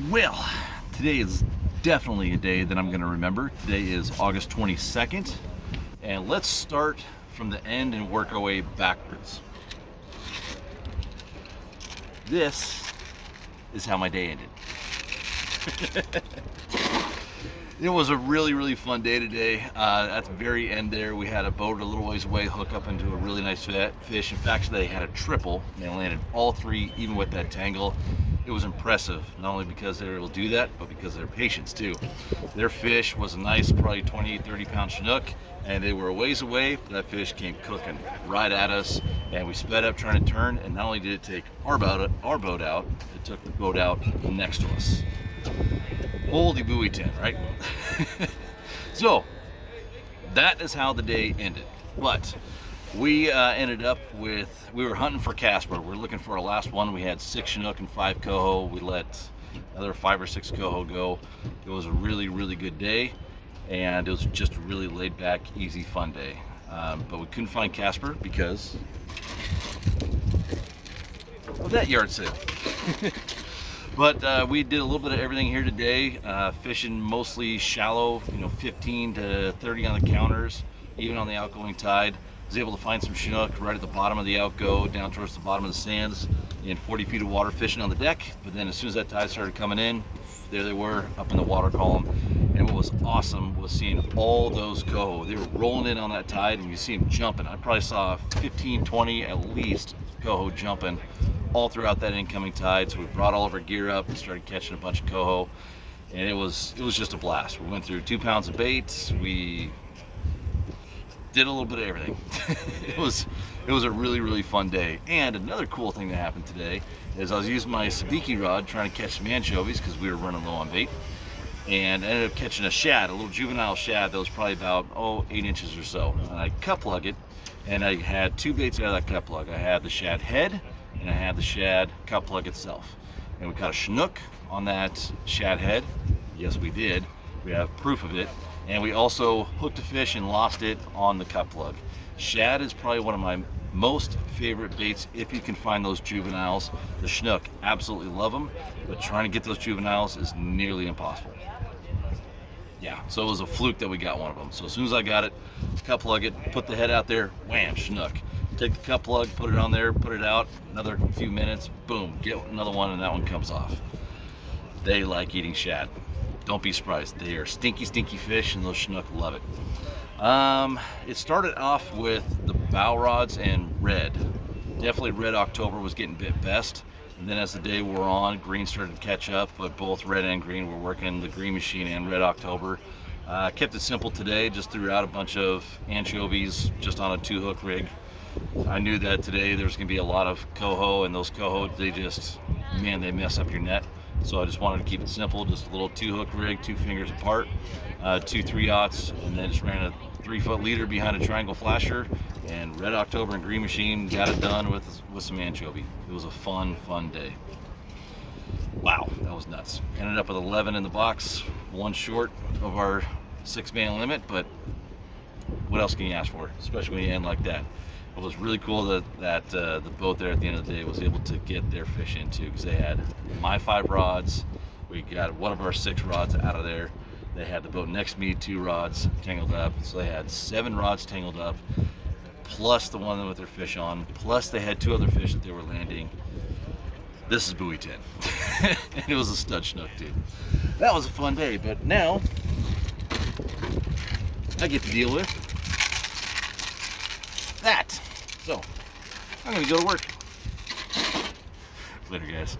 Well, today is definitely a day that I'm going to remember. Today is August 22nd, and let's start from the end and work our way backwards. This is how my day ended. It was a really fun day today. At the very end there, we had a boat a little ways away hook up into a really nice fish. In fact, they had a triple. They landed all three, even with that tangle. It was impressive, not only because they were able to do that, but because of their patience too. Their fish was a nice, probably 30 pound Chinook, and they were a ways away, but that fish came cooking right at us, and we sped up trying to turn, and not only did it take our boat out, it took the boat out next to us. Holy buoy 10, right? So, that is how the day ended. But we ended up with, we were hunting for Casper. We were looking for our last one. We had 6 Chinook and 5 Coho. We let another 5 or 6 Coho go. It was a really good day, and it was just a really laid back, easy, fun day. But we couldn't find Casper because of that yard sale. But we did a little bit of everything here today, fishing mostly shallow, 15 to 30 on the counters, even on the outgoing tide. Was able to find some Chinook right at the bottom of the outgo, down towards the bottom of the sands, in 40 feet of water fishing on the deck. But then as soon as that tide started coming in, there they were up in the water column. And what was awesome was seeing all those Coho. They were rolling in on that tide, and you see them jumping. I probably saw 15, 20 at least Coho jumping all throughout that incoming tide. So we brought all of our gear up and started catching a bunch of Coho, and it was just a blast. We went through 2 pounds of bait. We did a little bit of everything. It was a really fun day. And another cool thing that happened today is I was using my sabiki rod trying to catch some anchovies because we were running low on bait, and I ended up catching a shad, a little juvenile shad that was probably about 8 inches or so. And I cut plug it, and I had 2 baits out of that cut plug. I had the shad head, and I had the shad cut plug itself. And we caught a Chinook on that shad head. Yes, we did. We have proof of it. And we also hooked a fish and lost it on the cut plug. Shad is probably one of my most favorite baits if you can find those juveniles. The Chinook, absolutely love them, but trying to get those juveniles is nearly impossible. Yeah, so it was a fluke that we got one of them. So as soon as I got it, cut plug it, put the head out there, wham, Chinook. Take the cut plug, put it on there, put it out, another few minutes, boom, get another one, and that one comes off. They like eating shad. Don't be surprised. They are stinky fish, and those Chinook love it. It started off with the bow rods and red. Definitely red October was getting bit best. And then as the day wore on, green started to catch up, but both red and green were working, the green machine and red October. Kept it simple today, just threw out a bunch of anchovies just on a 2-hook rig. I knew that today there was going to be a lot of Coho, and those Coho, they mess up your net. So I just wanted to keep it simple, just a little 2-hook rig, 2 fingers apart, 2 3/0, and then just ran a 3-foot leader behind a triangle flasher, and red October and green machine, got it done with some anchovy. It was a fun day. Wow, that was nuts. Ended up with 11 in the box, 1 short of our 6-man limit, but what else can you ask for, especially when you end like that? It was really cool that the boat there at the end of the day was able to get their fish into, because they had my 5 rods. We got one of our 6 rods out of there. They had the boat next to me, 2 rods tangled up. So they had 7 rods tangled up, plus the one with their fish on, plus they had 2 other fish that they were landing. This is buoy 10. And it was a stud Chinook, dude. That was a fun day, but now I get to deal with that. So I'm gonna go to work. Later, guys.